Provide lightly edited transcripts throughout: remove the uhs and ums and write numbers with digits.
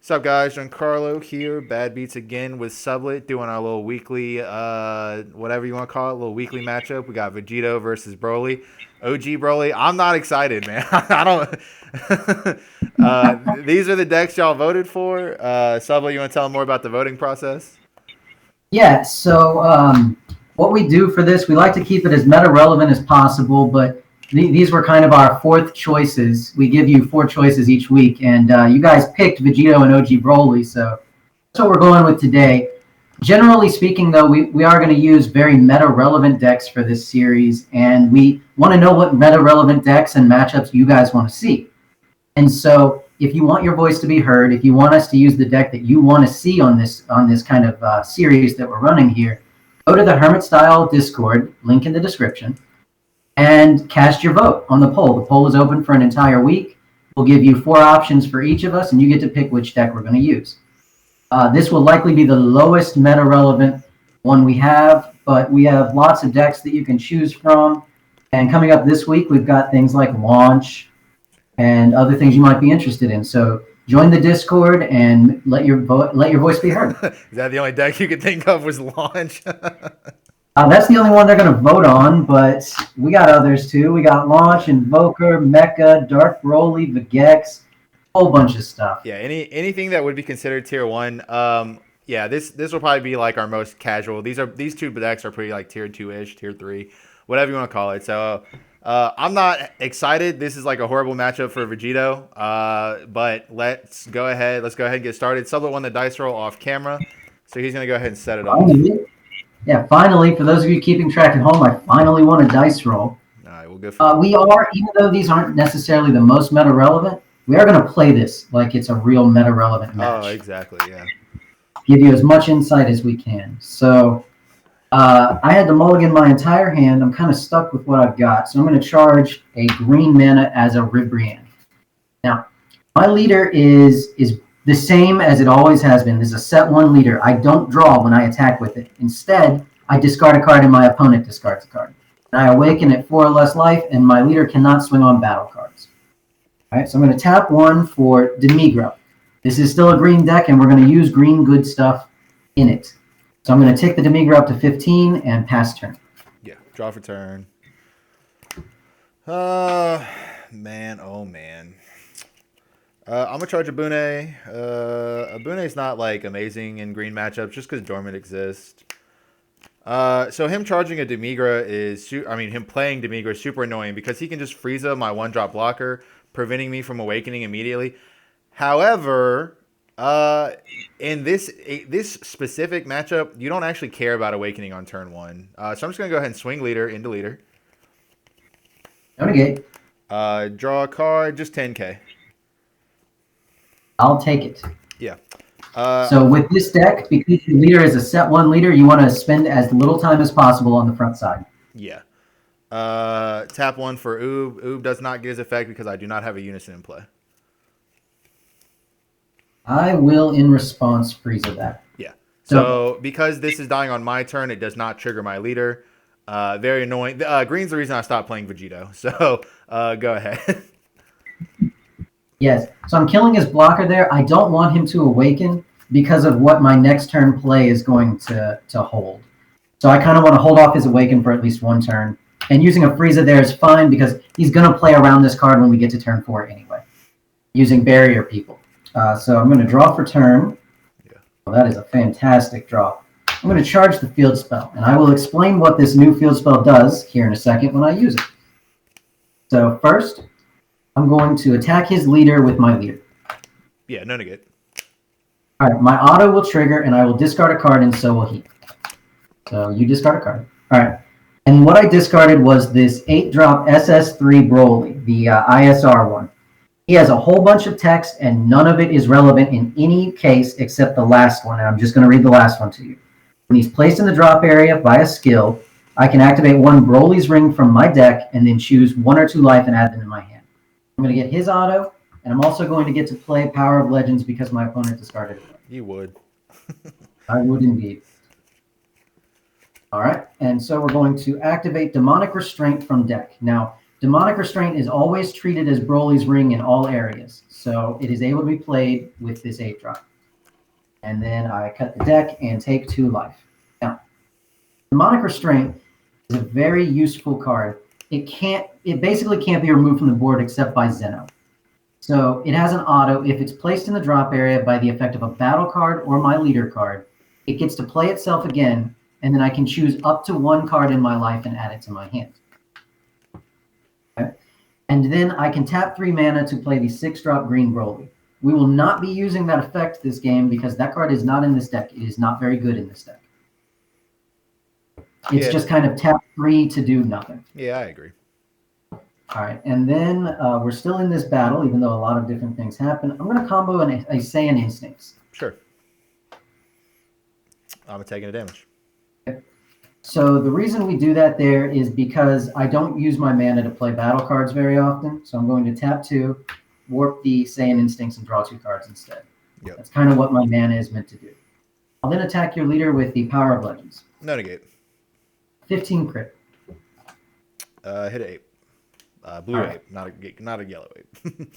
What's up, guys? Giancarlo here. Bad Beats again with Sublett, doing our little weekly, whatever you want to call it, little weekly matchup. We got Vegito versus Broly. OG Broly. I'm not excited, man. I don't. These are the decks y'all voted for. Sublett, you want to tell them more about the voting process? Yeah, so what we do for this, we like to keep it as meta relevant as possible, but these were kind of our fourth choices. We give you four choices each week, and you guys picked Vegito and OG Broly, so that's what we're going with today. Generally speaking, though, we are going to use very meta relevant decks for this series, and we want to know what meta relevant decks and matchups you guys want to see. And so, if you want your voice to be heard, if you want us to use the deck that you want to see on this kind of series that we're running here, go to the Hermit Style Discord, link in the description, and cast your vote on the poll. The poll is open for an entire week. We'll give you four options for each of us, and you get to pick which deck we're going to use. This will likely be the lowest meta relevant one we have, but we have lots of decks that you can choose from. And coming up this week, we've got things like Launch and other things you might be interested in. So join the Discord and let your voice be heard. Is that the only deck you could think of was Launch? That's the only one they're going to vote on, but we got others too. We got Launch, Invoker, Mecha, Dark Broly, Vegex, a whole bunch of stuff. Yeah, anything that would be considered tier one. Yeah, this will probably be like our most casual. These two decks are pretty like tier 2-ish, tier 3, whatever you want to call it. So I'm not excited. This is like a horrible matchup for Vegito. But let's go ahead and get started. Sublett won the dice roll off camera, so he's gonna go ahead and set it off. Yeah, finally, for those of you keeping track at home, I finally won a dice roll. All right, we'll go for we are, even though these aren't necessarily the most meta relevant, we are going to play this like it's a real meta relevant match. Oh, exactly, yeah. Give you as much insight as we can. So I had to mulligan my entire hand. I'm kind of stuck with what I've got. So I'm going to charge a green mana as a Ribrianne. Now, my leader is the same as it always has been. This is a set one leader. I don't draw when I attack with it. Instead, I discard a card and my opponent discards a card. And I awaken at 4 or less life, and my leader cannot swing on battle cards. All right, so I'm going to tap one for Demigro. This is still a green deck, and we're going to use green good stuff in it. So I'm going to take the Demigro up to 15 and pass turn. Yeah, draw for turn. Man, oh man. I'm gonna charge Abune. Abune's not like amazing in green matchups just because Dormant exists. So him charging a Demigra him playing Demigra is super annoying because he can just Frieza my 1-drop blocker, preventing me from awakening immediately. However, in this specific matchup, you don't actually care about awakening on turn 1. So I'm just gonna go ahead and swing leader into leader. Okay. Draw a card, just 10k. I'll take it. Yeah. So with this deck, because your leader is a set one leader, you want to spend as little time as possible on the front side. Yeah. Tap one for Oob. Oob does not get his effect because I do not have a Unison in play. I will, in response, Frieza that. Yeah. So because this is dying on my turn, it does not trigger my leader. Very annoying. Green's the reason I stopped playing Vegito. So go ahead. Yes. So I'm killing his blocker there. I don't want him to awaken because of what my next turn play is going to hold. So I kind of want to hold off his awaken for at least one turn. And using a Frieza there is fine because he's going to play around this card when we get to turn 4 anyway, using barrier people. So I'm going to draw for turn. Yeah. Well, that is a fantastic draw. I'm going to charge the field spell, and I will explain what this new field spell does here in a second when I use it. So first, I'm going to attack his leader with my leader. Yeah, no negate. All right, my auto will trigger, and I will discard a card, and so will he. So you discard a card. All right. And what I discarded was this 8-drop SS3 Broly, the ISR one. He has a whole bunch of text, and none of it is relevant in any case except the last one, and I'm just going to read the last one to you. When he's placed in the drop area via skill, I can activate one Broly's Ring from my deck and then choose 1 or 2 life and add them to my hand. I'm going to get his auto, and I'm also going to get to play Power of Legends because my opponent discarded it. You would. I would indeed. All right, and so we're going to activate Demonic Restraint from deck. Now, Demonic Restraint is always treated as Broly's Ring in all areas. So it is able to be played with this 8-drop. And then I cut the deck and take 2 life. Now, Demonic Restraint is a very useful card. It basically can't be removed from the board except by Zeno. So it has an auto. If it's placed in the drop area by the effect of a battle card or my leader card, it gets to play itself again, and then I can choose up to 1 card in my life and add it to my hand. Okay? And then I can tap 3 mana to play the 6-drop green Broly. We will not be using that effect this game because that card is not in this deck. It is not very good in this deck. It's just kind of tap 3 to do nothing. Yeah, I agree. All right, and then we're still in this battle, even though a lot of different things happen. I'm going to combo a Saiyan Instincts. Sure. I'm taking a damage. Okay. So the reason we do that there is because I don't use my mana to play battle cards very often. So I'm going to tap 2, warp the Saiyan Instincts, and draw 2 cards instead. Yep. That's kind of what my mana is meant to do. I'll then attack your leader with the Power of Legends. No negate. 15 crit. Hit a 8. Blue Right. ape, not a yellow ape.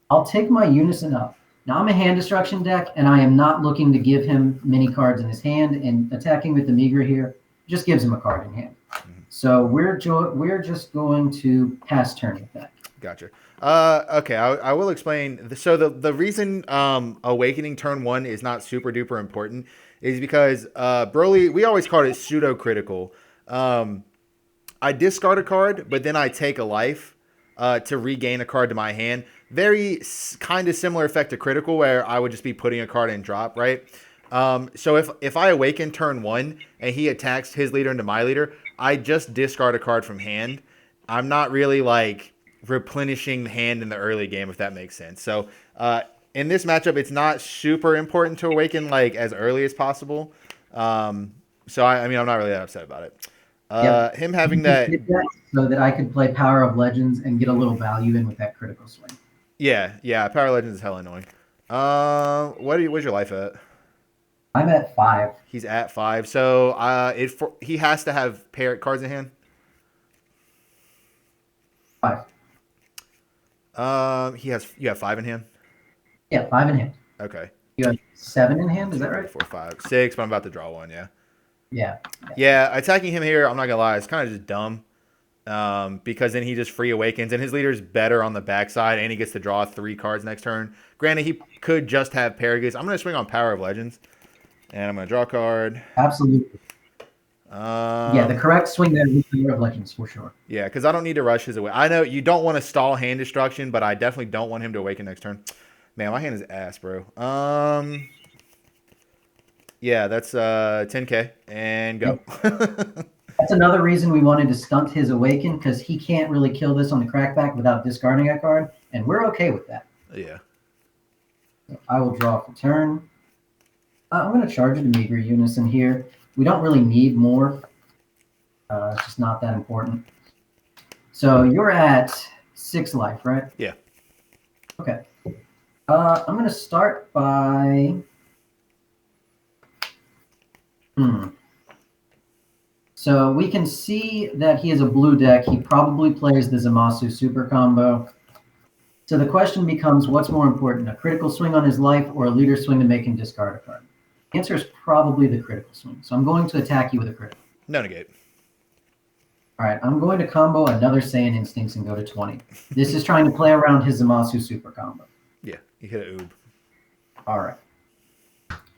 I'll take my Unison up. Now I'm a hand destruction deck, and I am not looking to give him many cards in his hand. And attacking with the meager here just gives him a card in hand. Mm-hmm. So we're just going to pass turn with that. Gotcha. Okay, I will explain. So the reason Awakening turn 1 is not super duper important is because Broly, we always called it pseudo critical. I discard a card, but then I take a life to regain a card to my hand. Very kind of similar effect to critical, where I would just be putting a card in drop, right? So if I awaken turn 1 and he attacks his leader into my leader, I just discard a card from hand. I'm not really like replenishing the hand in the early game, if that makes sense. So in this matchup, it's not super important to awaken like as early as possible. So I mean, I'm not really that upset about it. Yep. Him having that so that I could play Power of Legends and get a little value in with that critical swing. Yeah. Power Legends is hella annoying. Where's your life at? I'm at 5. He's at 5. So he has to have pair cards in hand. 5. You have 5 in hand. Yeah, 5 in hand. Okay. You have 7 in hand. Is that right? 4, 5, 6. But I'm about to draw 1. Yeah. Yeah. Attacking him here, I'm not gonna lie, it's kind of just dumb. Because then he just free awakens, and his leader's better on the backside, and he gets to draw 3 cards next turn. Granted, he could just have Paragus. I'm gonna swing on Power of Legends, and I'm gonna draw a card. Absolutely. The correct swing there is Power of Legends for sure. Yeah, because I don't need to rush his away. I know you don't want to stall hand destruction, but I definitely don't want him to awaken next turn. Man, my hand is ass, bro. Yeah, that's 10K and go. That's another reason we wanted to stunt his awaken, because he can't really kill this on the crackback without discarding a card, and we're okay with that. Yeah. So I will draw for turn. I'm going to charge it to meager Unison here. We don't really need more. It's just not that important. So you're at 6 life, right? Yeah. Okay. I'm going to start by... So we can see that he has a blue deck. He probably plays the Zamasu super combo. So the question becomes, what's more important, a critical swing on his life or a leader swing to make him discard a card? The answer is probably the critical swing. So I'm going to attack you with a critical. No negate. All right, I'm going to combo another Saiyan Instincts and go to 20. This is trying to play around his Zamasu super combo. Yeah, you hit a oob. All right.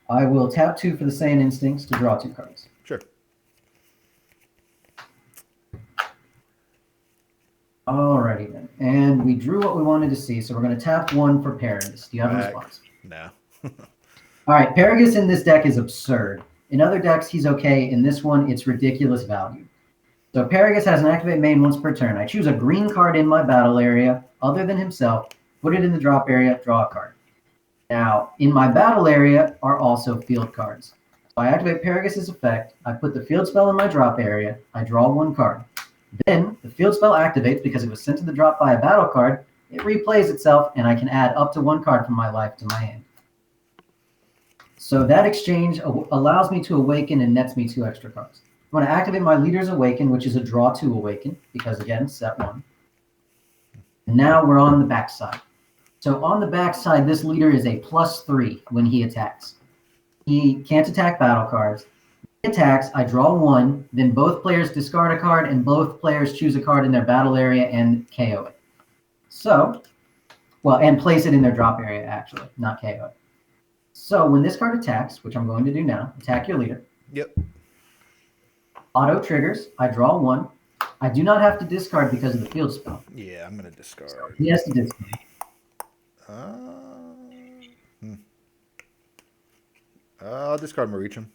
I will tap 2 for the Saiyan Instincts to draw 2 cards. Sure. Alrighty then. And we drew what we wanted to see, so we're going to tap 1 for Paragus. Do you have a response? No. All right, Paragus in this deck is absurd. In other decks, he's okay. In this one, it's ridiculous value. So Paragus has an activate main once per turn. I choose a green card in my battle area, other than himself, put it in the drop area, draw a card. Now, in my battle area are also field cards. So I activate Paragus' effect, I put the field spell in my drop area, I draw 1 card. Then the field spell activates because it was sent to the drop by a battle card, it replays itself, and I can add up to 1 card from my life to my hand. So that exchange allows me to awaken and nets me 2 extra cards. I'm going to activate my Leader's Awaken, which is a draw 2 awaken, because again, set 1. And now we're on the backside. So on the backside, this leader is a +3 when he attacks. He can't attack battle cards. He attacks, I draw 1, then both players discard a card, and both players choose a card in their battle area and KO it. So, well, and place it in their drop area, actually, not KO it. So when this card attacks, which I'm going to do now, attack your leader. Yep. Auto triggers, I draw 1. I do not have to discard because of the field spell. Yeah, I'm going to discard. He has to discard. I'll discard Marichim.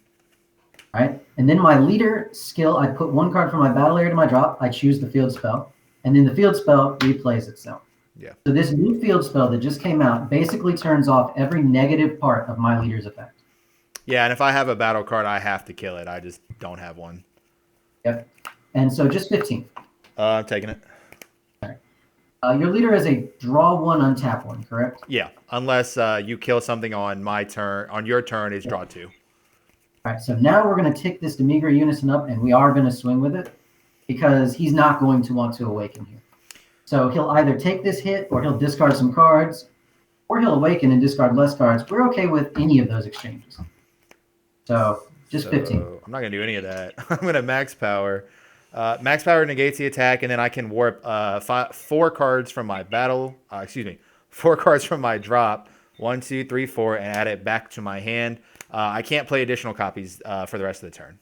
All right. And then my leader skill, I put 1 card from my battle area to my drop. I choose the field spell. And then the field spell replays itself. Yeah. So this new field spell that just came out basically turns off every negative part of my leader's effect. Yeah, and if I have a battle card, I have to kill it. I just don't have one. Yep. And so just 15. I'm taking it. All right. Your leader has a draw 1, untap 1, correct? Yeah, unless you kill something on my turn. On your turn is draw 2. All right, so now we're going to tick this Demigra Unison up, and we are going to swing with it because he's not going to want to awaken here. So he'll either take this hit, or he'll discard some cards, or he'll awaken and discard less cards. We're okay with any of those exchanges. So just 15. I'm not going to do any of that. I'm going to max power. Max power negates the attack, and then I can warp 4 cards from my battle. 4 cards from my drop. 1, 2, 3, 4, and add it back to my hand. I can't play additional copies for the rest of the turn.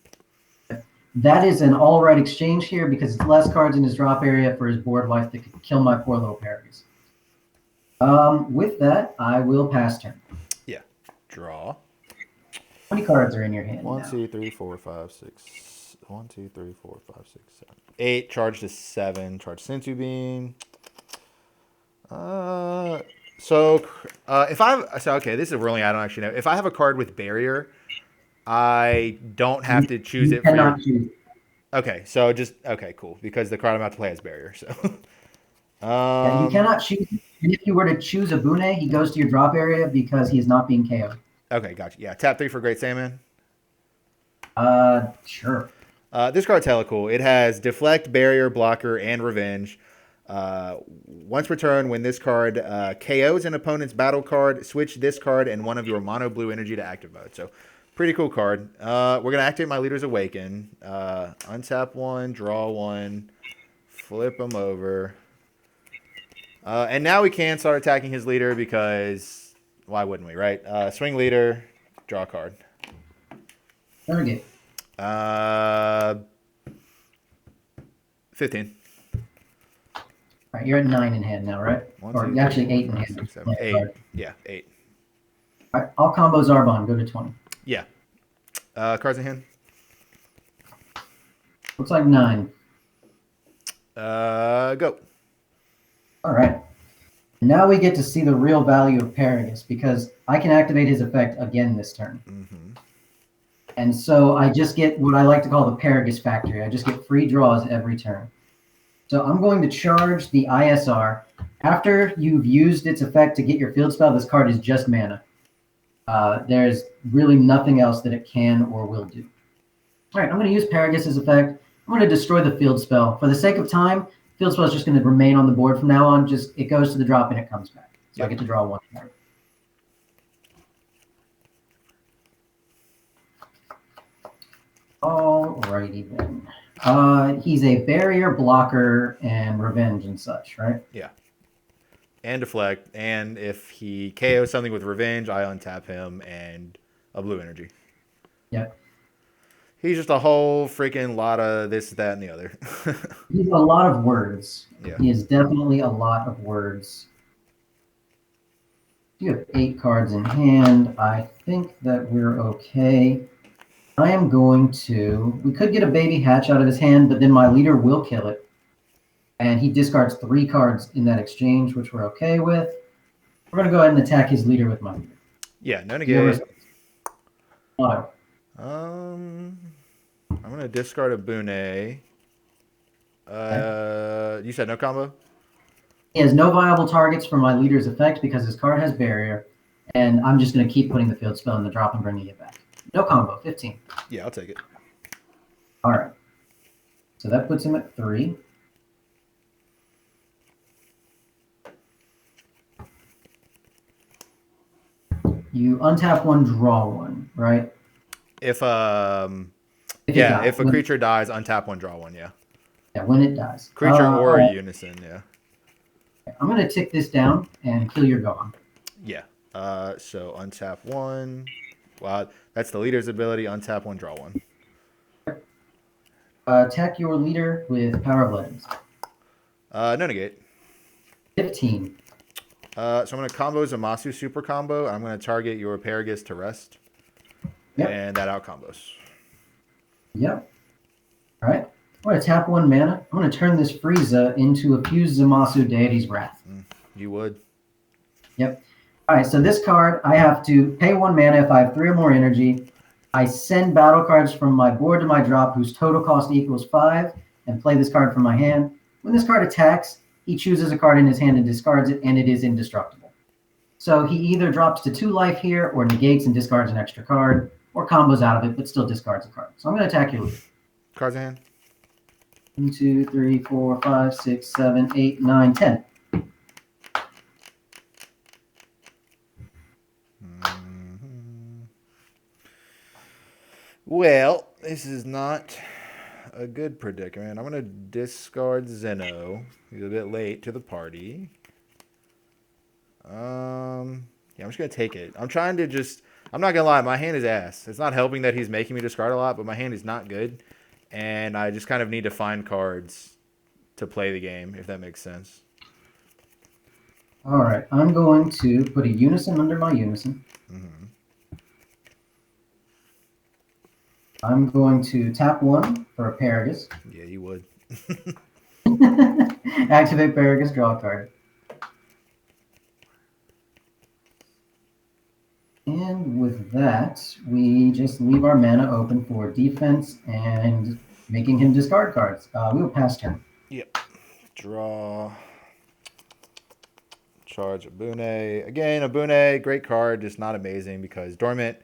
That is an all right exchange here because it's less cards in his drop area for his board wipe that could kill my poor little Paragus. With that, I will pass turn. Yeah. Draw. How many cards are in your hand? 1, 2, 3, 4, 5, 6. 1, 2, 3, 4, 5, 6, 7. 8. Charge to 7. Charge Sensu Beam. Okay, this is really, I don't actually know. If I have a card with barrier, I don't have to choose it. Okay, so okay, cool. Because the card I'm about to play has barrier, so. Yeah, you cannot choose. And if you were to choose a Bune, he goes to your drop area because he is not being KO'd. Okay, gotcha. Yeah, tap 3 for Great Sandman. Sure. This card's hella cool. It has Deflect, Barrier, Blocker, and Revenge. Once per turn, when this card KOs an opponent's battle card, switch this card and one of your mono blue energy to active mode. So, pretty cool card. We're going to activate my Leader's Awaken. Untap 1, draw 1, flip him over. And now we can start attacking his leader because why wouldn't we, right? Swing leader, draw a card. Target. 15. All right, you're at 9 in hand now, right? 1, Or 2, actually 3, 8 in 4, hand. 6, 7, 8. Yeah, 8. All right, I'll combo Zarbon, go to 20. Yeah. Cards in hand. Looks like 9. Go. All right. Now we get to see the real value of Paragus because I can activate his effect again this turn. Mm-hmm. And so I just get what I like to call the Paragus factory. I just get free draws every turn. So I'm going to charge the ISR. After you've used its effect to get your field spell, this card is just mana. There's really nothing else that it can or will do. All right, I'm going to use Paragus's effect. I'm going to destroy the field spell. For the sake of time, field spell is just going to remain on the board from now on. Just it goes to the drop and it comes back. So I get to draw 1 card. Alrighty then. He's a barrier, blocker, and revenge and such, right? Yeah. And deflect. And if he KOs something with revenge, I untap him and a blue energy. Yep. He's just a whole freaking lot of this, that, and the other. He's a lot of words. Yeah. He is definitely a lot of words. You have 8 cards in hand. I think that we're okay. I am going to... We could get a baby hatch out of his hand, but then my leader will kill it. And he discards 3 cards in that exchange, which we're okay with. We're going to go ahead and attack his leader with my leader. Yeah, no negate. Auto. I'm going to discard a Bune. You said no combo? He has no viable targets for my leader's effect because his card has barrier. And I'm just going to keep putting the field spell in the drop and bringing it back. No combo, 15. Yeah, I'll take it. All right. So that puts him at 3. You untap one, draw one, right? If If it yeah, dies. if a creature dies, untap one, draw one. Yeah, Yeah, when it dies. creature All or right. unison. Yeah, I'm going to tick this down and kill your Gohan. yeah. So untap one. Wow, that's the leader's ability. Untap one, draw one. Attack your leader with Power of Legends. No negate. 15. So I'm going to combo Zamasu super combo. I'm going to target your Paragus to rest. Yep. And that out combos. Yep. All right. I'm going to tap one mana. I'm going to turn this Frieza into a fused Zamasu Deity's Wrath. You would. Yep. All right. So this card, I have to pay one mana if I have 3 or more energy. I send battle cards from my board to my drop whose total cost equals 5 and play this card from my hand. When this card attacks, he chooses a card in his hand and discards it, and it is indestructible. So he either drops to 2 life here or negates and discards an extra card, or combos out of it but still discards a card. So I'm going to attack your leader. Cards in hand. 1, 2, 3, 4, 5, 6, 7, 8, 9, 10. Well, this is not a good predicament. I'm going to discard Zeno. He's a bit late to the party. Yeah, I'm just going to take it. I'm trying to just... I'm not going to lie. My hand is ass. It's not helping that he's making me discard a lot, but my hand is not good. And I just kind of need to find cards to play the game, if that makes sense. All right. I'm going to put a unison under my unison. I'm going to tap 1 for a Paragus. Yeah, you would. Activate Paragus, draw a card. And with that, we just leave our mana open for defense and making him discard cards. We will pass turn. Yep. Draw. Charge Abune. Again, Abune, great card, just not amazing because Dormant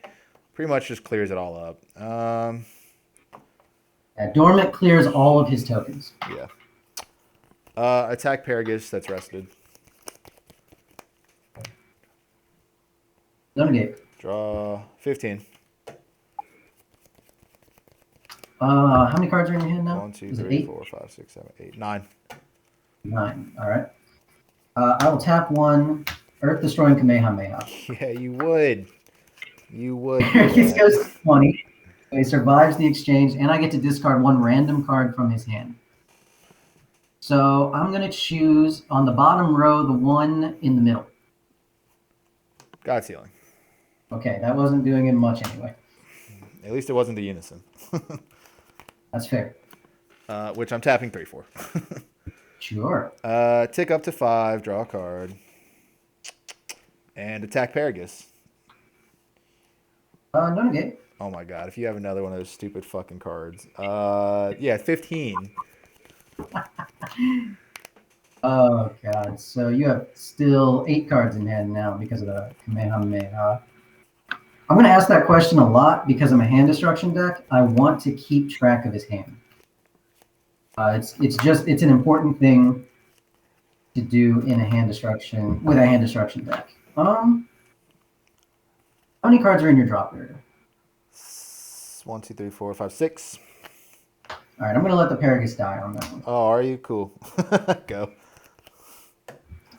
pretty much just clears it all up. Dormant clears all of his tokens. Yeah. Attack Paragus, that's rested. No negate. Draw 15. How many cards are in your hand now? 1, 2, Is it 3, 8? 4, 5, 6, 7, 8, 9. 9. All right. I will tap 1, Earth Destroying Kamehameha. Yeah, you would. You would. He goes to 20. He survives the exchange, and I get to discard 1 random card from his hand. So I'm going to choose on the bottom row the one in the middle. God's Healing. Okay, that wasn't doing him much anyway. At least it wasn't the Unison. That's fair. Which I'm tapping 3 for. Sure. Tick up to 5, draw a card. And attack Paragus. No negate. Oh my god, if you have another one of those stupid fucking cards. Yeah, 15. Oh god, so you have still 8 cards in hand now because of the Kamehameha. I'm going to ask that question a lot because I'm a hand destruction deck. I want to keep track of his hand. It's an important thing to do in a hand destruction with a hand destruction deck. How many cards are in your drop area? 1, 2, 3, 4, 5, 6. All right, I'm going to let the Paragus die on that one. Oh, are you? Cool. Go.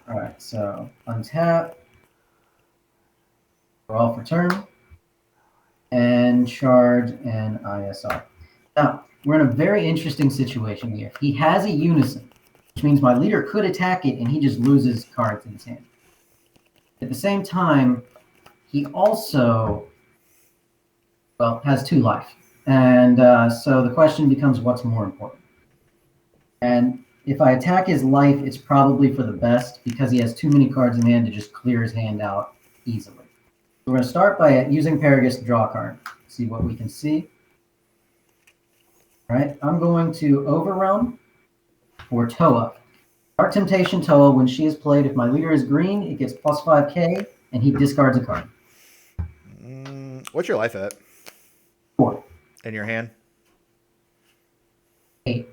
All right, so untap. Draw for turn. And charge and ISR. Now, we're in a very interesting situation here. He has a unison, which means my leader could attack it and he just loses cards in his hand. At the same time, he also, well, has 2 life. And so the question becomes what's more important. And if I attack his life, it's probably for the best because he has too many cards in hand to just clear his hand out easily. We're going to start by using Paragus to draw a card. See what we can see. All right, I'm going to Overwhelm for Toa. Dark Temptation Toa, when she is played, if my leader is green, it gets plus 5k, and he discards a card. What's your life at? 4. In your hand? 8.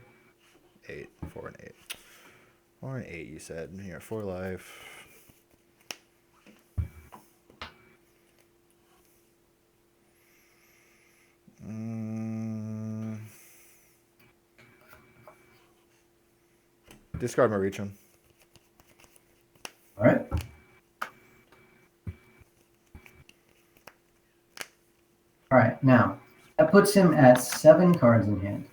8. 4 and 8. 4 and 8, you said. Here, 4 life. Discard my reach him. All right. All right, now that puts him at 7 cards in hand.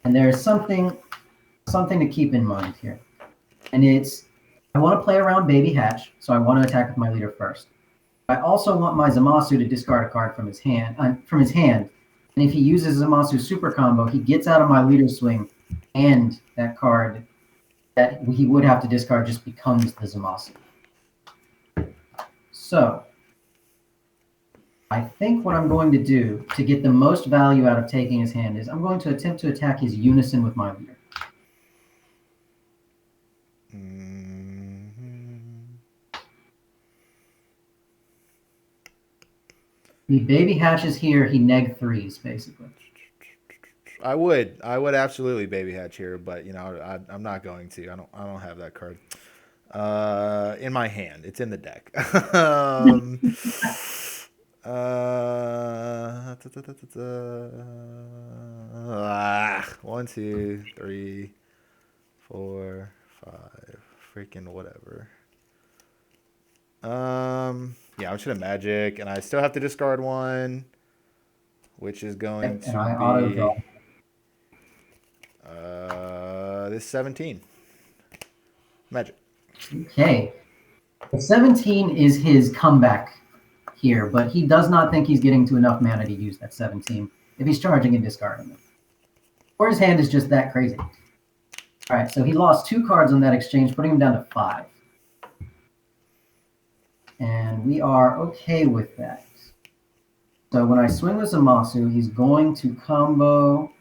And there's something to keep in mind here. And it's, I want to play around Baby Hatch, so I want to attack with my leader first. I also want my Zamasu to discard a card from his hand. And if he uses Zamasu super combo, he gets out of my leader swing, and that card that he would have to discard just becomes the Zamasu. So I think what I'm going to do to get the most value out of taking his hand is I'm going to attempt to attack his unison with my leader. The Baby Hatches here, he neg 3s, basically. I would absolutely Baby Hatch here, but I'm not going to. I don't have that card in my hand. It's in the deck. 1, 2, 3, 4, 5. Freaking whatever. Yeah, I'm just gonna magic, and I still have to discard one, which is going to be this 17 magic. Okay, the 17 is his comeback here, but he does not think he's getting to enough mana to use that 17 if he's charging and discarding it. Or his hand is just that crazy. All right, so he lost 2 cards on that exchange, putting him down to 5. And we are okay with that. So when I swing with Zamasu, he's going to combo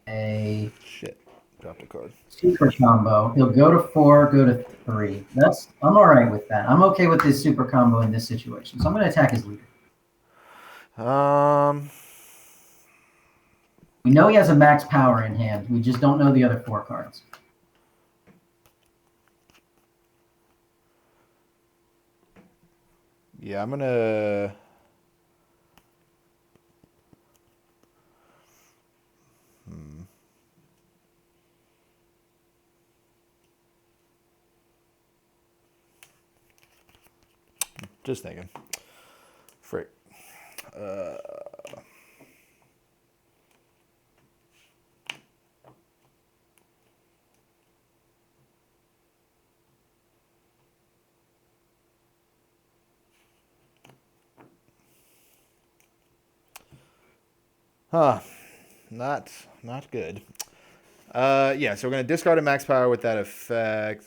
a Dropped a card. Super combo. He'll go to 4, go to 3. I'm all right with that. I'm okay with his super combo in this situation. So I'm going to attack his leader. We know he has a max power in hand. We just don't know the other 4 cards. Yeah, I'm gonna. Just thinking. Frick. Not good. Yeah, so we're gonna discard a max power with that effect.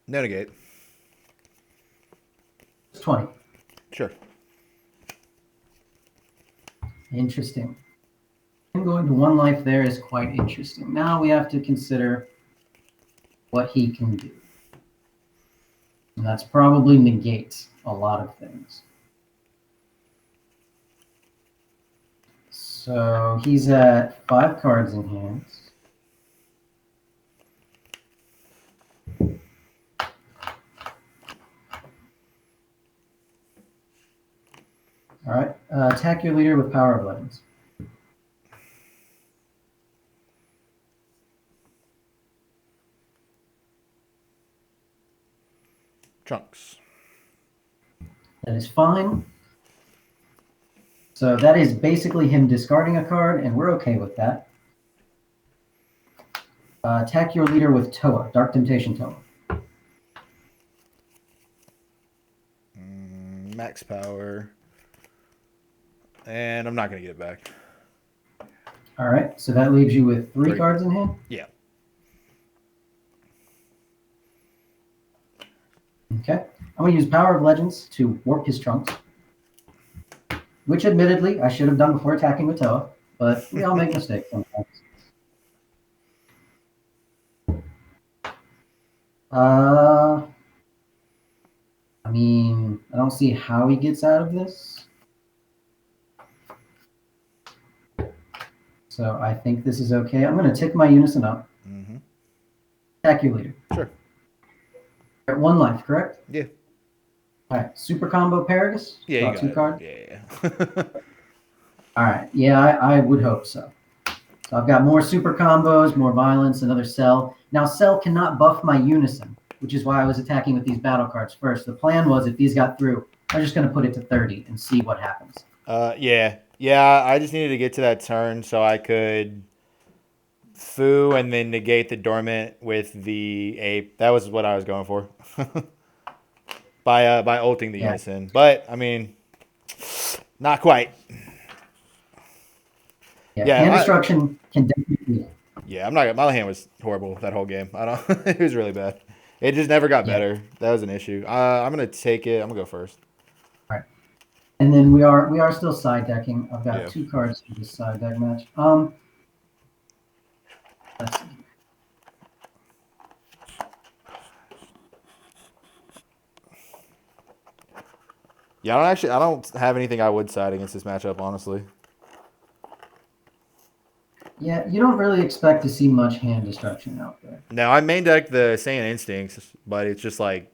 No negate. It's 20. Sure. Interesting. Him going to 1 life there is quite interesting. Now we have to consider what he can do. And that's probably negate a lot of things. So he's at 5 cards in hand. All right, attack your leader with Power of Legends. Chunks. That is fine. So that is basically him discarding a card, and we're okay with that. Attack your leader with Toa, Dark Temptation Toa. Max power. And I'm not going to get it back. All right, so that leaves you with 3 cards in hand? Yeah. Okay. I'm going to use Power of Legends to warp his trunks. Which, admittedly, I should have done before attacking with Toa, but we all make mistakes sometimes. I mean, I don't see how he gets out of this. So I think this is okay. I'm going to tick my unison up. Mm-hmm. Attack your leader. Sure. You're at 1 life, correct? Yeah. All right. Super combo Paragus. Yeah, you got 2 it. cards. Yeah. All right. Yeah, I would hope so. So I've got more super combos, more violence, another Cell. Now Cell cannot buff my Unison, which is why I was attacking with these battle cards first. The plan was if these got through, I'm just going to put it to 30 and see what happens. Yeah. I just needed to get to that turn so I could foo and then negate the dormant with the ape. That was what I was going for. By ulting the Yeah. unison. But I mean, not quite. Yeah. Yeah, Hand destruction can definitely. I'm not. My hand was horrible that whole game. I don't. It was really bad. It just never got Yeah. better. That was an issue. I'm gonna take it. I'm gonna go first. All right. And then we are still side decking. I've got Yeah. 2 cards for this side deck match. Let's see. Yeah, I don't have anything I would side against this matchup, honestly. Yeah, you don't really expect to see much hand destruction out there. Now I main deck the Saiyan Instincts, but it's just like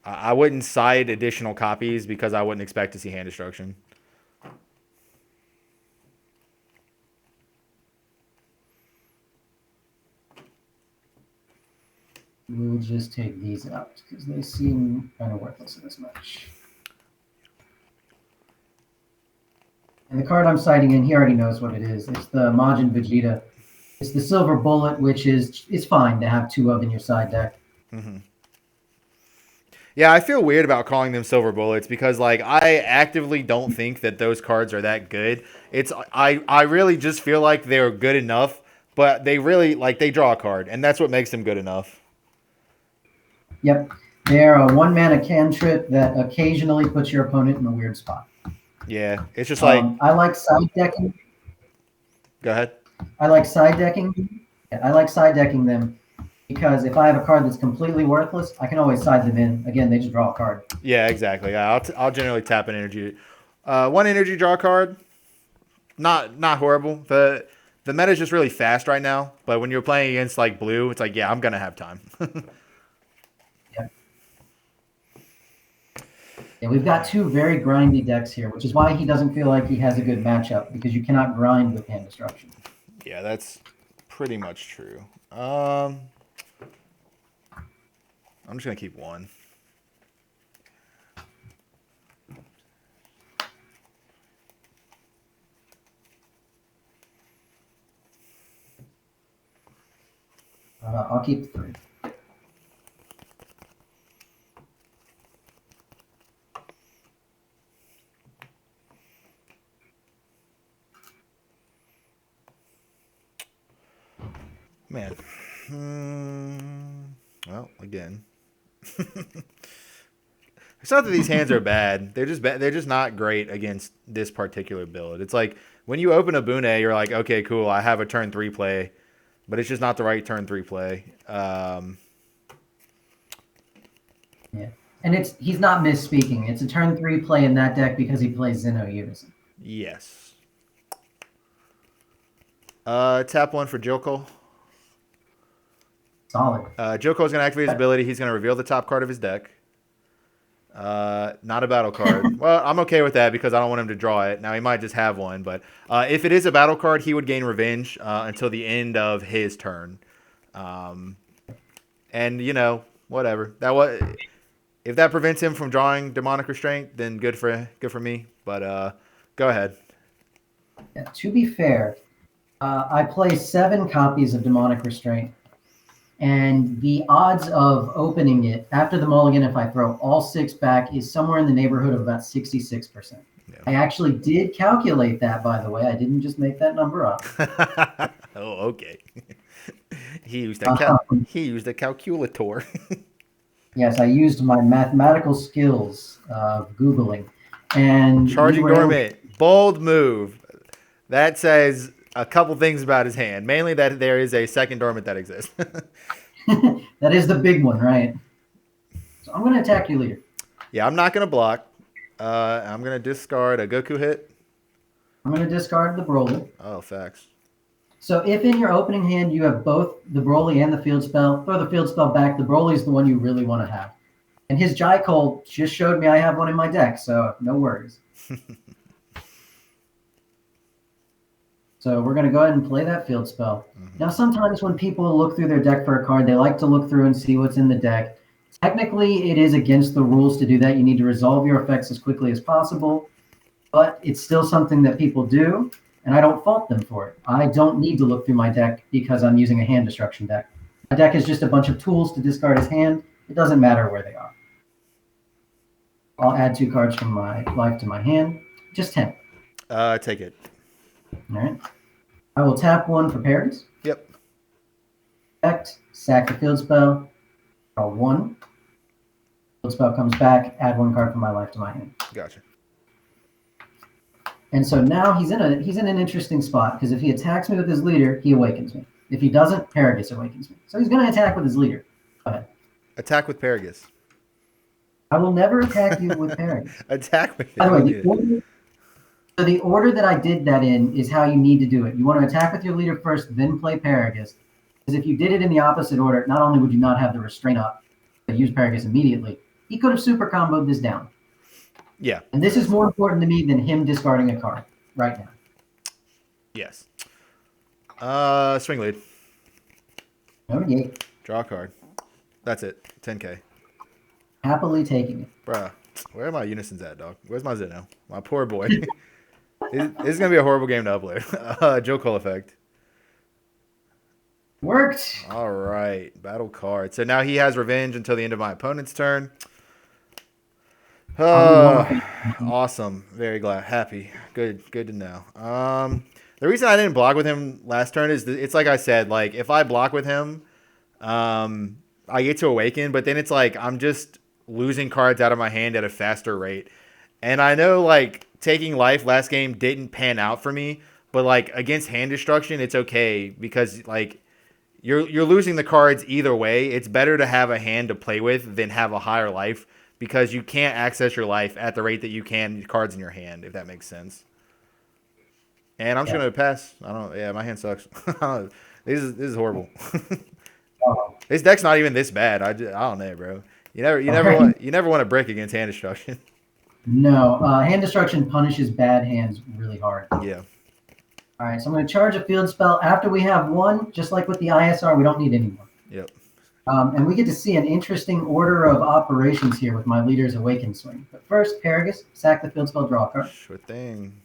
I wouldn't side additional copies because I wouldn't expect to see hand destruction. We'll just take these out because they seem kind of worthless in this match. And the card I'm citing in, he already knows what it is. It's the Majin Vegeta. It's the Silver Bullet, which is fine to have 2 of in your side deck. Mm-hmm. Yeah, I feel weird about calling them silver bullets because like I actively don't think that those cards are that good. I really just feel like they're good enough, but they really like they draw a card, and that's what makes them good enough. Yep. They're a 1-mana cantrip that occasionally puts your opponent in a weird spot. Yeah, it's just like I like side decking. Go ahead. I like side decking. Yeah, I like side decking them because if I have a card that's completely worthless, I can always side them in. Again, they just draw a card. Yeah, exactly. Yeah, I'll generally tap an energy. 1 energy draw card. Not horrible. The meta is just really fast right now. But when you're playing against like blue, it's like yeah, I'm gonna have time. Yeah, we've got 2 very grindy decks here, which is why he doesn't feel like he has a good matchup because you cannot grind with hand destruction. Yeah, that's pretty much true. I'm just gonna keep 1. I'll keep 3. Man. Well, again. It's not that these hands are bad. They're just not great against this particular build. It's like when you open a Bune, you're like, okay, cool, I have a turn 3 play, but it's just not the right turn 3 play. Yeah, and he's not misspeaking. It's a turn 3 play in that deck because he plays Xeno Unison. Yes. Tap 1 for Joko. Solid. Joko is going to activate his ability. He's going to reveal the top card of his deck. Not a battle card. Well, I'm okay with that because I don't want him to draw it. Now, he might just have one, but if it is a battle card, he would gain revenge until the end of his turn. And, you know, whatever. If that prevents him from drawing Demonic Restraint, then good for me. But go ahead. Yeah, to be fair, I play 7 copies of Demonic Restraint. And the odds of opening it after the mulligan, if I throw all 6 back, is somewhere in the neighborhood of about 66%. Yeah. I actually did calculate that, by the way. I didn't just make that number up. Oh, okay. He used a calculator. Yes, I used my mathematical skills of Googling. And Charging Dormant. Bold move. That says a couple things about his hand. Mainly that there is a second Dormant that exists. That is the big one, right? So I'm going to attack you later. Yeah, I'm not going to block. I'm going to discard a Goku hit. I'm going to discard the Broly. Oh, facts. So if in your opening hand you have both the Broly and the field spell, throw the field spell back. The Broly is the one you really want to have. And his Jaikol just showed me I have one in my deck, so no worries. So we're going to go ahead and play that field spell. Mhm. Now, sometimes when people look through their deck for a card, they like to look through and see what's in the deck. Technically, it is against the rules to do that. You need to resolve your effects as quickly as possible, but it's still something that people do, and I don't fault them for it. I don't need to look through my deck because I'm using a hand destruction deck. My deck is just a bunch of tools to discard his hand. It doesn't matter where they are. I'll add 2 cards from my life to my hand. Just 10. Take it. All right. I will tap 1 for parries. Yep. Effect, sack the field spell, draw 1. Field spell comes back, add 1 card from my life to my hand. Gotcha. And so now he's in an interesting spot because if he attacks me with his leader, he awakens me. If he doesn't, Paragus awakens me. So he's going to attack with his leader. Go ahead. Attack with Paragus. I will never attack you with Paragus. Attack with it. By the way, the order that I did that in is how you need to do it. You want to attack with your leader first, then play Paragus. Because if you did it in the opposite order, not only would you not have the restraint up, but use Paragus immediately, he could have super comboed this down. Yeah. And this is more important to me than him discarding a card right now. Yes. Swing lead. Oh, yeah. Draw a card. That's it. 10K. Happily taking it. Bruh. Where are my unisons at, dog? Where's my Zeno? My poor boy. This is going to be a horrible game to upload. Joe Cole effect. Worked. All right. Battle card. So now he has revenge until the end of my opponent's turn. Awesome. Very glad. Happy. Good to know. The reason I didn't block with him last turn is it's like I said, like if I block with him, I get to awaken, but then it's like I'm just losing cards out of my hand at a faster rate. And I know like taking life last game didn't pan out for me, but like against hand destruction, it's okay because like you're losing the cards either way. It's better to have a hand to play with than have a higher life because you can't access your life at the rate that you can cards in your hand, if that makes sense. And I'm just gonna pass. I don't. Yeah, my hand sucks. This is horrible. This deck's not even this bad. I don't know, bro. You never want to break against hand destruction. No, hand destruction punishes bad hands really hard. Yeah. All right, so I'm going to charge a field spell. After we have 1, just like with the ISR, we don't need any more. Yep. And we get to see an interesting order of operations here with my leader's Awaken Swing. But first, Paragus, sack the field spell, draw a card. Sure thing.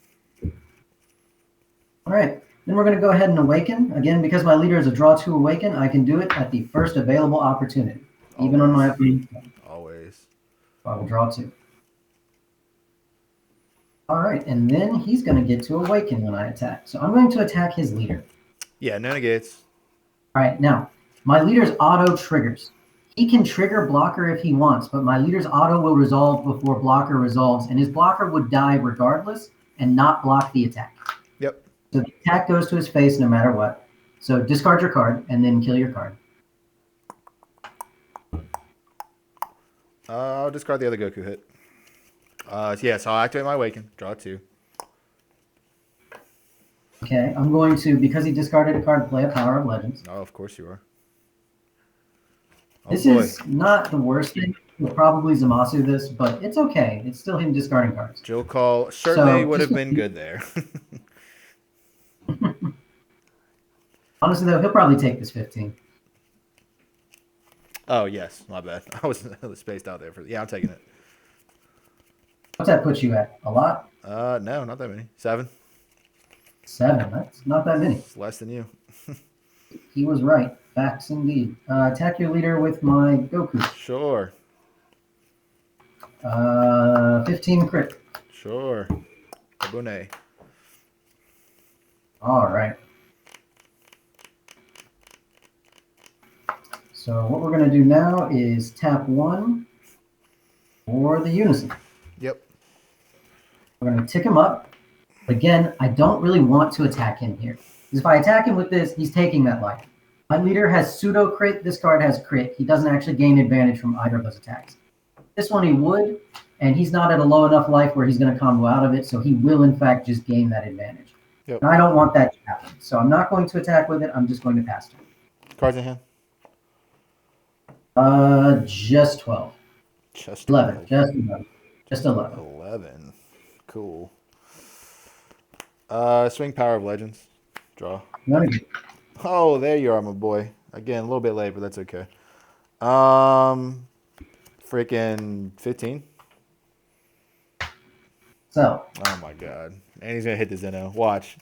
All right, then we're going to go ahead and Awaken. Again, because my leader is a draw 2 Awaken, I can do it at the first available opportunity, even on my opponent's turn. Always. I will draw 2. All right, and then he's going to get to Awaken when I attack. So I'm going to attack his leader. Yeah, no negates. All right, now, my leader's auto triggers. He can trigger blocker if he wants, but my leader's auto will resolve before blocker resolves, and his blocker would die regardless and not block the attack. Yep. So the attack goes to his face no matter what. So discard your card and then kill your card. I'll discard the other Goku hit. Yeah, so I'll activate my Awaken. Draw 2. Okay, I'm going to, because he discarded a card, play a Power of Legends. Oh, of course you are. Oh, This boy. is not the worst thing. We'll probably Zamasu this, but it's okay. It's still him discarding cards. Joe Call certainly So, would have just- been good there. Honestly, though, he'll probably take this 15. Oh, yes. My bad. I was spaced out there. Yeah, I'm taking it. What's that put you at? A lot? No, not that many. 7. 7. That's not that many. It's less than you. He was right. Facts indeed. Attack your leader with my Goku. Sure. 15 crit. Sure. Abune. All right. So what we're going to do now is tap 1 for the Unison. Yep. We're going to tick him up. Again, I don't really want to attack him here. Because if I attack him with this, he's taking that life. My leader has pseudo crit. This card has crit. He doesn't actually gain advantage from either of those attacks. This one he would, and he's not at a low enough life where he's going to combo out of it, so he will in fact just gain that advantage. Yep. And I don't want that to happen. So I'm not going to attack with it. I'm just going to pass to him. Cards in hand. Just 12. Just 11. Just 11. Just 11. 11. Cool. Swing Power of Legends. Draw. None of you. Oh, there you are, my boy. Again, a little bit late, but that's okay. Freaking 15. So. Oh my god. And he's gonna hit the Zeno. Watch.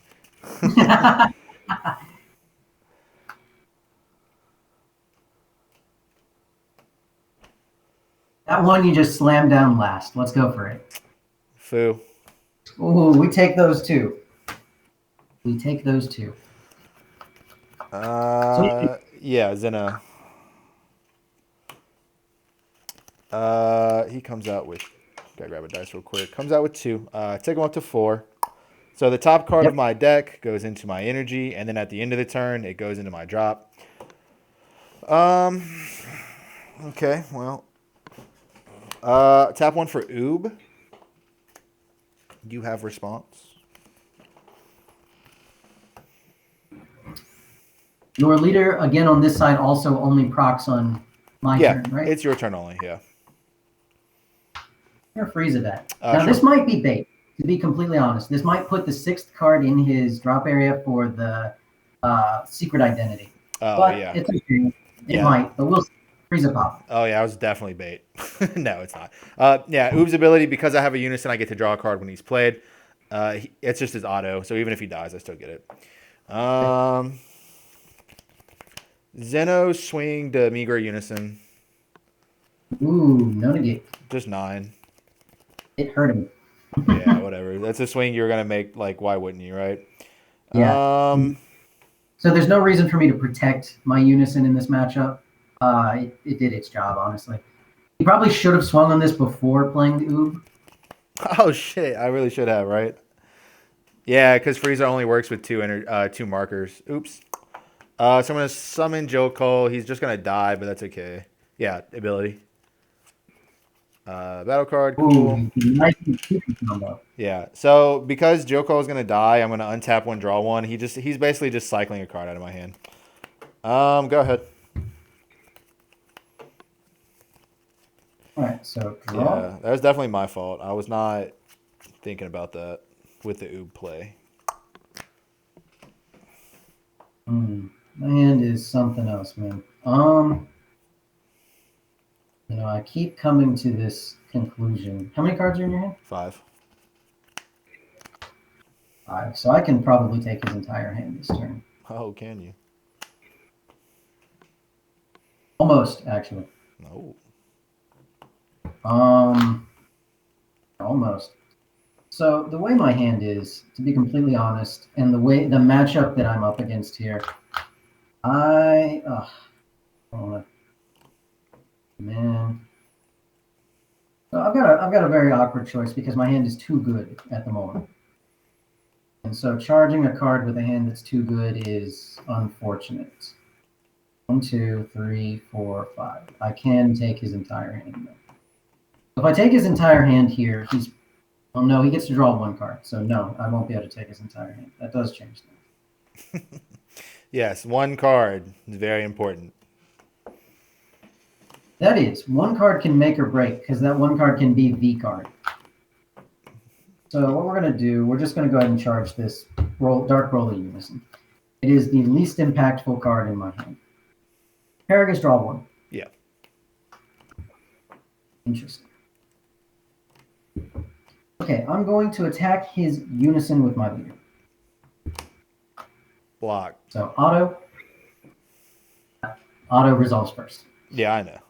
That one you just slammed down last. Let's go for it. Foo. Ooh, we take those two. We take those two. Yeah, Zeno. He comes out with. Gotta grab a dice real quick. Comes out with 2. Take him up to 4. So the top card of my deck goes into my energy, and then at the end of the turn, it goes into my drop. Okay, well. Tap 1 for Oob. You have response. Your leader, again, on this side also only procs on my turn, right? It's your turn only, yeah. You're freeze of that. Now, Sure. this might be bait, to be completely honest. This might put the 6th card in his drop area for the secret identity. Oh, but yeah. It's okay. It might, but we'll see. Freeze a pop. Oh, yeah, I was definitely bait. No, it's not. Yeah, Oob's ability, because I have a unison, I get to draw a card when he's played. It's just his auto, so even if he dies, I still get it. Zeno swing to meager unison. Ooh, no negate. Just 9. It hurt him. Yeah, whatever. That's a swing you're gonna make. Like, why wouldn't you, right? Yeah. So there's no reason for me to protect my unison in this matchup. It did its job, honestly. You probably should have swung on this before playing the Oob. Oh shit! I really should have, right? Yeah, because Frieza only works with 2 markers. Oops. So I'm gonna summon Giancarlo. He's just gonna die, but that's okay. Yeah, ability. Battle card. Cool. Ooh, nice combo. Yeah. So because Giancarlo is gonna die, I'm gonna untap 1, draw 1. He's basically just cycling a card out of my hand. Go ahead. All right, so draw. Yeah, that was definitely my fault. I was not thinking about that with the Oob play. My hand is something else, man. I keep coming to this conclusion. How many cards are in your hand? 5. 5. So I can probably take his entire hand this turn. Oh, can you? Almost, actually. No. Almost. So the way my hand is, to be completely honest, and the matchup that I'm up against here, man. So I've got a very awkward choice because my hand is too good at the moment. And so charging a card with a hand that's too good is unfortunate. 1, 2, 3, 4, 5. I can take his entire hand. If I take his entire hand here, well, no, he gets to draw 1 card. So no, I won't be able to take his entire hand. That does change things. Yes, 1 card is very important. That is, 1 card can make or break because that 1 card can be the card. So what we're going to do, we're just going to go ahead and charge this Dark Roller Unison. It is the least impactful card in my hand. Paragus, draw 1. Yeah. Interesting. Okay, I'm going to attack his unison with my leader. Block. So auto resolves first. Yeah, I know.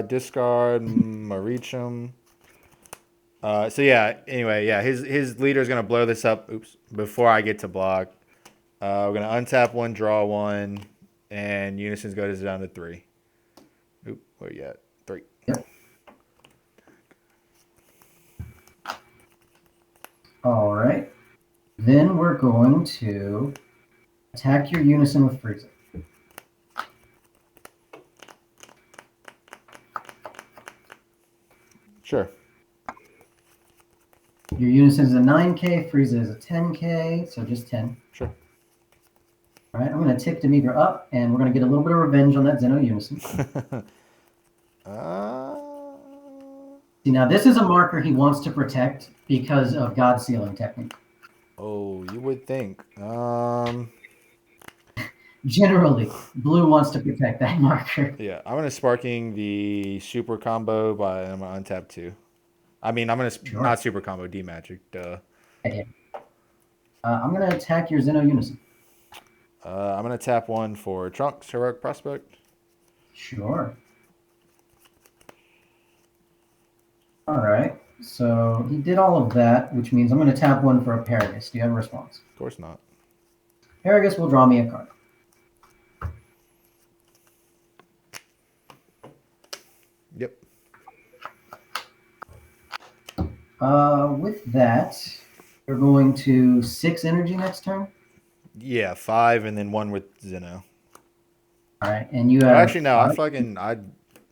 Discard Marichum. So yeah, anyway, yeah, his leader is gonna blow this up. Oops, before I get to block. We're gonna untap 1, draw 1, and unisons goes down to 3. Oop, where you at? 3. Yep. All right. Then we're going to attack your unison with Frieza. Sure. Your unison is a 9K, Frieza is a 10K, so just 10. Sure. All right, I'm going to tick Demeter up, and we're going to get a little bit of revenge on that Zeno unison. See, now this is a marker he wants to protect because of God Sealing technique. Oh, you would think. Generally, blue wants to protect that marker. Yeah, I'm gonna sparking the super combo, but I'm gonna untap two. I mean, I'm gonna Sure. not super combo, D magic. Duh. Yeah. I'm going to attack your Zeno Unison. I'm gonna tap one for Trunks Heroic Prospect. Sure. All right. So he did all of that, which means I'm going to tap one for a Paragus. Do you have a response? Of course not. Paragus will draw me a card. Yep. With that, we're going to 6 energy next turn. Yeah, 5 and then one with Zeno. All right, and you Oh, have actually, no. 5.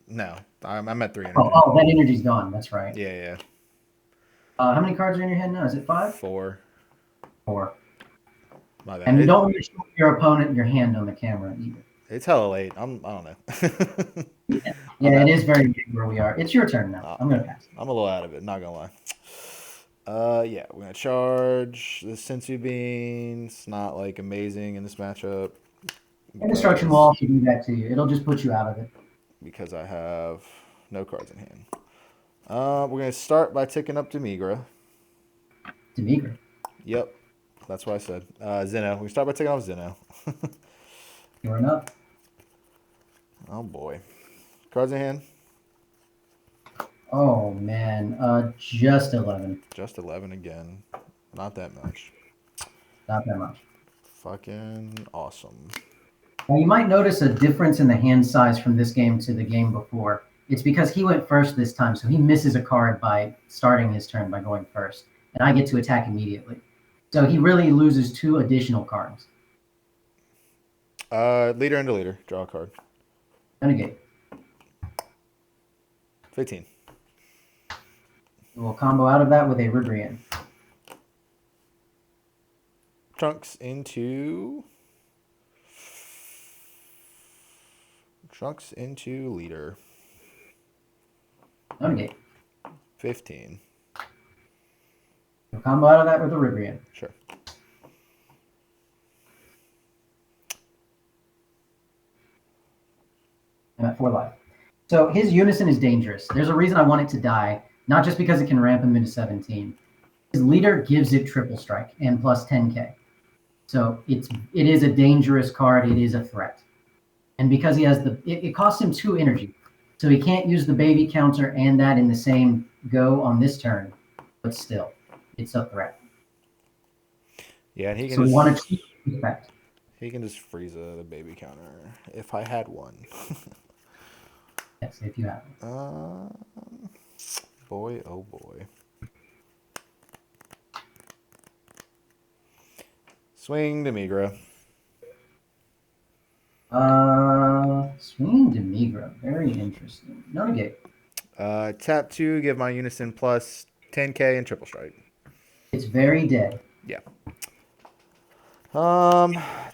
No. I'm at 3 Oh, energy. that energy's gone. That's right. Yeah, yeah. How many cards are in your hand now? Is it 5? 4. 4. My bad. And you don't want to show your opponent your hand on the camera either. It's hella late. I don't know. Yeah, My yeah, it bad. is very big where we are. It's your turn now. I'm going to pass. I'm a little out of it. Not gonna lie. Yeah, we're gonna charge the Sensu Bean. It's not like amazing in this matchup And Destruction will also do that to you. It'll just put you out of it. because I have no cards in hand. We're gonna start by ticking up Demigra. Demigra. Yep, that's what I said. Zeno. We start by taking off Zeno. Sure enough. Oh boy, cards in hand. Oh, man. Just 11. Just 11 again. Not that much. Not that much. Fucking awesome. Now, you might notice a difference in the hand size from this game to the game before. It's because he went first this time, so he misses a card by starting his turn by going first, and I get to attack immediately. So he really loses 2 additional cards. Leader into leader. Draw a card. Renegade. 15. We'll combo out of that with a Ribrian. Trunks into leader. Renegade. 15. We'll combo out of that with a Ribrian. Sure. I'm at 4 life. So his Unison is dangerous. There's a reason I want it to die, not just because it can ramp him into 17. His leader gives it triple strike and plus 10k. So it is a dangerous card. It is a threat. And because he has it costs him 2 energy. So he can't use the baby counter and that in the same go on this turn. But still, it's a threat. Yeah, and he can So we just want to keep respect. he can just freeze the baby counter if I had one. Yes, if you have it. Boy, oh boy. Swing Demigra. Swinging Demigra. Very interesting. No negate. Tap 2, give my Unison plus 10k and triple strike. It's very dead. Yeah.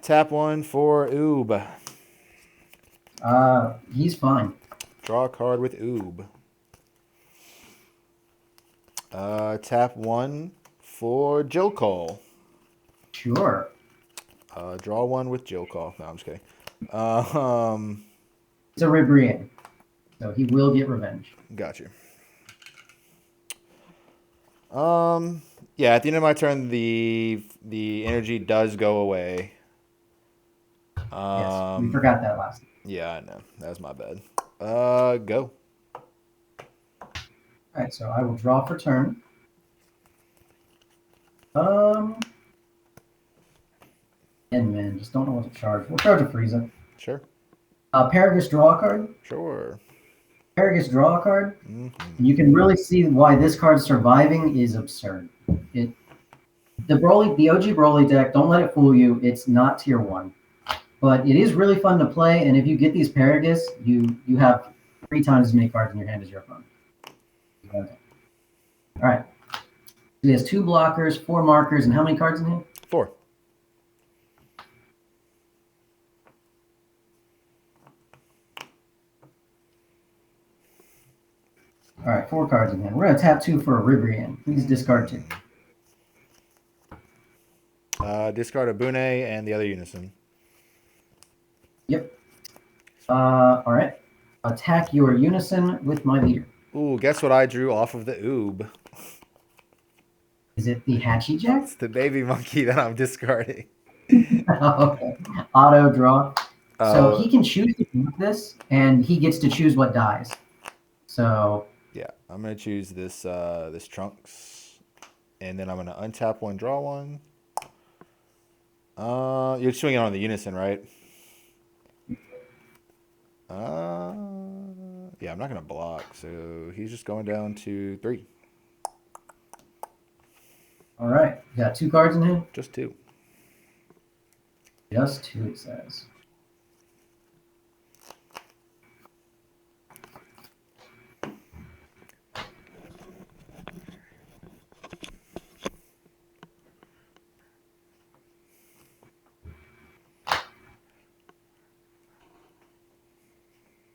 Tap 1 for Oob. He's fine. Draw a card with Oob. Tap 1 for Jill Call. Sure. Draw 1 with Jill Call. No, I'm just kidding. It's a Ribrian. So he will get revenge. Got you. Yeah, at the end of my turn, the energy does go away. Yes, we forgot that last. Yeah, I know. That was my bad. Go. All right, so I will draw for turn. And man, just don't know what to charge. We'll charge a Frieza. Sure. Paragus draw a card. Sure. Paragus draw a card. Mm-hmm. You can really see why this card surviving is absurd. The OG Broly deck, don't let it fool you. It's not tier 1. But it is really fun to play, and if you get these Paragus, you have 3 times as many cards in your hand as your opponent. Okay. All right. So he has 2 blockers, 4 markers, and how many cards in hand? 4. All right, 4 cards in hand. We're going to tap 2 for a Ribrian. Please discard 2. Discard a Bune and the other Unison. Yep. All right. Attack your Unison with my leader. Ooh, guess what I drew off of the Oob? Is it the Hatchy Jack? It's the baby monkey that I'm discarding. Okay. Auto draw. So Oh, he can choose to do this, and he gets to choose what dies. So yeah, I'm gonna choose this this Trunks, and then I'm gonna untap one, draw one. You're swinging on the Unison, right? Yeah, I'm not gonna block, so he's just going down to 3. all right, you got 2 cards in hand. Just 2. Just 2, it says.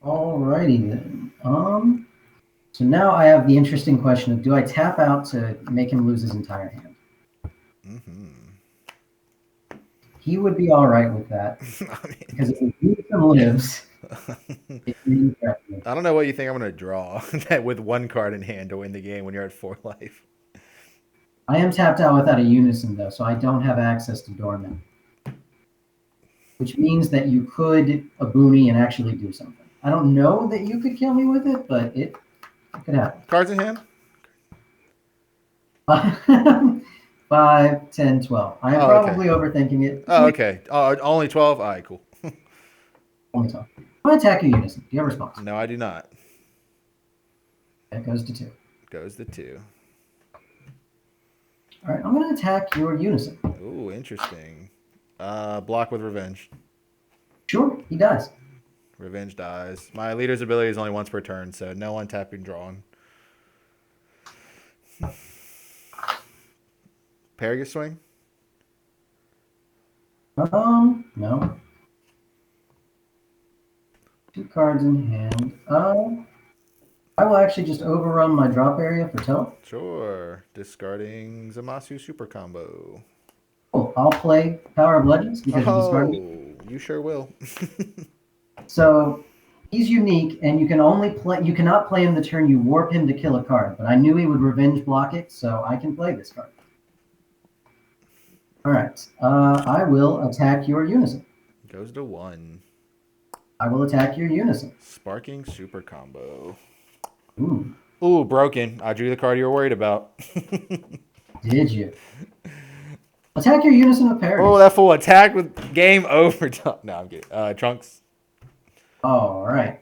Alrighty then. So now I have the interesting question of, do I tap out to make him lose his entire hand? He would be all right with that because if Vegito lives, it means that I don't know what you think I'm gonna draw with 1 card in hand to win the game when you're at 4 life. I am tapped out without a Unison though, so I don't have access to Dormant, which means that you could a Booney and actually do something. I don't know that you could kill me with it, but it could happen. Cards in hand? 5, 10, 12. I am probably overthinking it. Oh, okay. Only 12? All right, cool. Only 12. I'm going to attack your Unison. Do you have a response? No, I do not. That goes to 2. Goes to 2. All right, I'm going to attack your Unison. Ooh, interesting. Block with Revenge. Sure, he does. Revenge dies. My leader's ability is only once per turn, so no untapping drawn. Paragus swing? No. 2 cards in hand. I will actually just overrun my drop area for tele. Sure. Discarding Zamasu super combo. Cool. I'll play Power of Legends because you discarded it. You sure will. So he's unique, and you can only play. You cannot play him the turn you warp him to kill a card. But I knew he would revenge block it, so I can play this card. All right. I will attack your Unison. Goes to 1. I will attack your Unison. Sparking super combo. Ooh, Broken. I drew the card you were worried about. did you? Attack your Unison with Paragus. Oh, that fool attacked with game over. No, I'm kidding. Trunks. All right.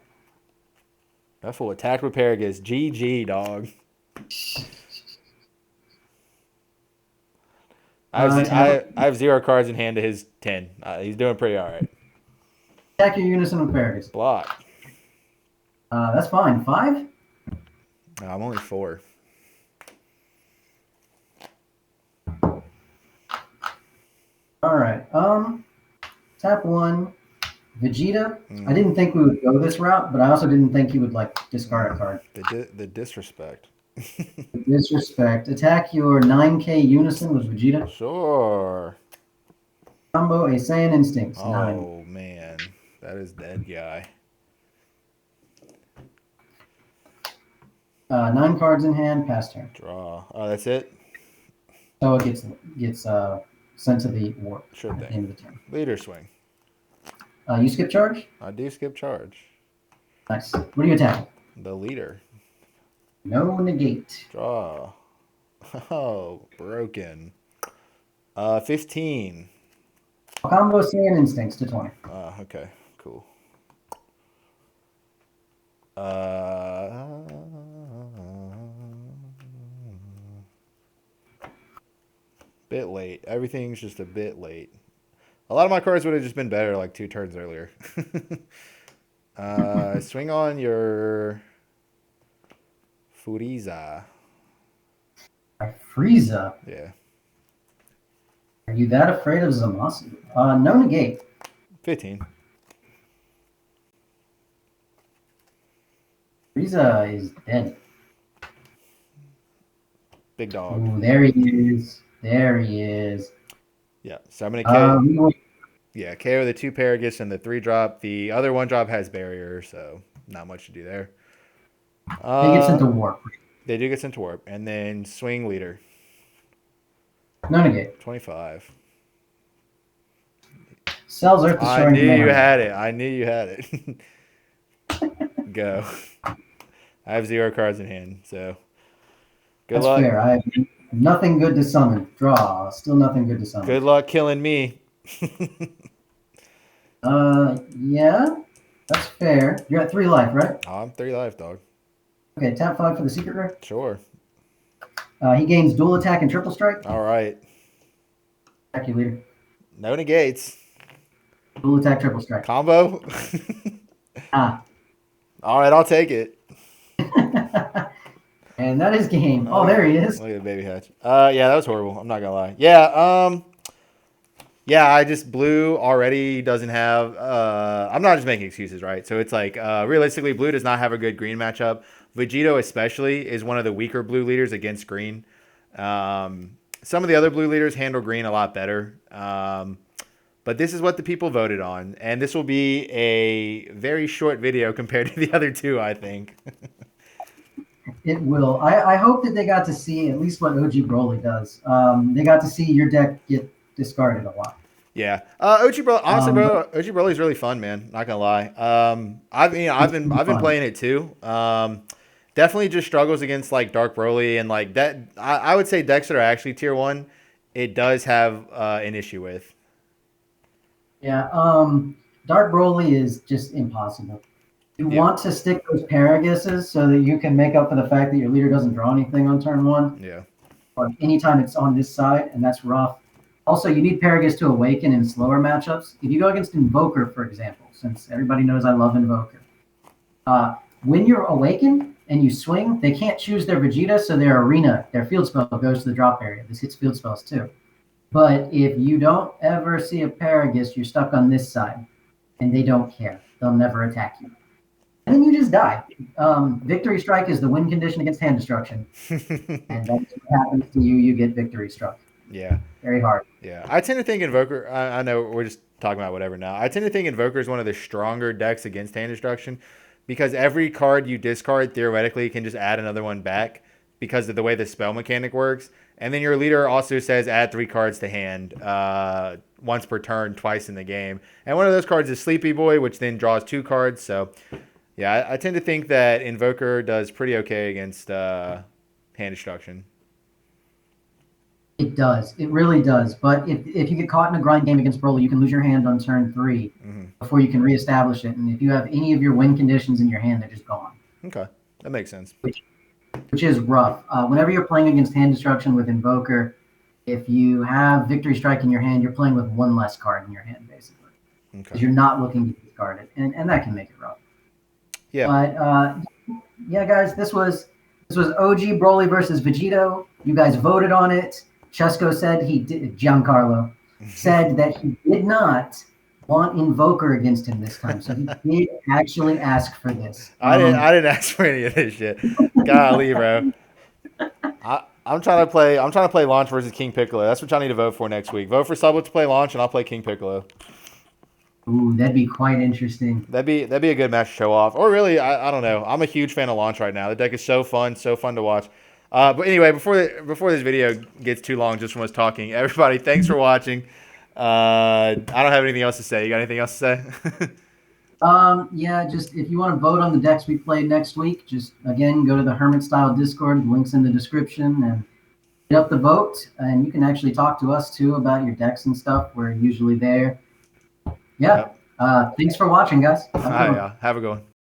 That fool attacked with Paragus. GG, dog. I have 0 cards in hand to his 10. He's doing pretty all right. Attack your Unison with Paragus. Block. That's fine. 5? No, I'm only 4. All right. Tap 1. Vegeta. I didn't think we would go this route, but I also didn't think he would discard a card. The disrespect. Disrespect. Attack your 9K Unison with Vegeta. Sure. Combo a Saiyan Instincts. Oh 9. man, that is dead guy. 9 cards in hand. Pass turn. Draw. Oh, that's it. So it gets sent to the warp Sure at the thing. end of the turn. Leader swing. You skip charge. I do skip charge. Nice. What are you attacking? The leader. No negate. Draw. Oh, broken. 15. Combo Saiyan Instincts to 20. Okay, cool. Bit late. Everything's just a bit late. A lot of my cards would have just been better like 2 turns earlier. Swing on your Frieza. Frieza. Yeah. Are you that afraid of Zamasu? No negate. 15. Frieza is dead. Big dog. Ooh, there he is. There he is. Yeah. So I'm gonna K. We will- Yeah, KO the 2 Paragus and the 3 drop. The other 1 drop has barrier, so not much to do there. It gets into warp. They do get sent to warp, and then swing leader. No negate. 25. Cells Earth I destroying knew you command. had it. I knew you had it. Go. I have 0 cards in hand, so good That's luck. fair. I have nothing good to summon. Draw. Still nothing good to summon. Good luck killing me. Yeah, that's fair. You're at 3 life, right? I'm 3 life, dog. Okay, tap 5 for the secret rare. Sure. He gains dual attack and triple strike. All right. Attack you, leader. No negates. Dual attack, triple strike. Combo. Ah. All right, I'll take it. And that is game. Oh, there he is. Look at the baby hatch. Yeah, that was horrible. I'm not gonna lie. Yeah, yeah, I just blue already doesn't have. I'm not just making excuses, right? So it's like realistically, blue does not have a good green matchup. Vegito especially is one of the weaker blue leaders against green. Some of the other blue leaders handle green a lot better. But this is what the people voted on, and this will be a very short video compared to the other 2, I think. It will. I hope that they got to see at least what OG Broly does. They got to see your deck get discarded a lot. Yeah, OG Broly. Honestly, bro, OG Broly is really fun, man. Not gonna lie. I've been playing it too. Definitely just struggles against like Dark Broly and like that. I would say decks that are actually tier 1, it does have an issue with. Yeah. Dark Broly is just impossible. You want to stick those Paraguses so that you can make up for the fact that your leader doesn't draw anything on turn 1. Yeah. Or anytime it's on this side, and that's rough. Also, you need Paragus to awaken in slower matchups. If you go against Invoker, for example, since everybody knows I love Invoker, when you're awakened and you swing, they can't choose their Vegeta, so their arena, their field spell goes to the drop area. This hits field spells too. But if you don't ever see a Paragus, you're stuck on this side, and they don't care. They'll never attack you. And then you just die. Victory Strike is the win condition against hand destruction. And that's what happens to you. You get Victory Struck. Yeah. Very hard. Yeah. I tend to think Invoker, I know we're just talking about whatever now. I tend to think Invoker is one of the stronger decks against hand destruction because every card you discard theoretically can just add another one back because of the way the spell mechanic works. And then your leader also says add 3 cards to hand once per turn, twice in the game. And one of those cards is Sleepy Boy, which then draws 2 cards. So, yeah, I tend to think that Invoker does pretty okay against hand destruction. It does. It really does. But if you get caught in a grind game against Broly, you can lose your hand on turn 3 before you can reestablish it. And if you have any of your win conditions in your hand, they're just gone. Okay, that makes sense. Which is rough. Whenever you're playing against hand destruction with Invoker, if you have Victory Strike in your hand, you're playing with 1 less card in your hand, basically. Because you're not looking to discard it. And that can make it rough. Yeah. But, yeah, guys, this was OG Broly versus Vegito. You guys voted on it. Chesco said Giancarlo said that he did not want Invoker against him this time. So he did actually ask for this. I didn't ask for any of this shit. Golly, bro. I'm trying to play Launch versus King Piccolo. That's what y'all need to vote for next week. Vote for Sublett to play Launch, and I'll play King Piccolo. Ooh, that'd be quite interesting. That'd be a good match to show off. Or really, I don't know. I'm a huge fan of Launch right now. The deck is so fun to watch. But anyway, before this video gets too long just from us talking, everybody, thanks for watching. I don't have anything else to say. You got anything else to say? Yeah, just if you want to vote on the decks we play next week, just again go to the Hermit style Discord. Links in the description and hit up the vote. And you can actually talk to us too about your decks and stuff. We're usually there. Yeah. Thanks for watching, guys. Have a good one.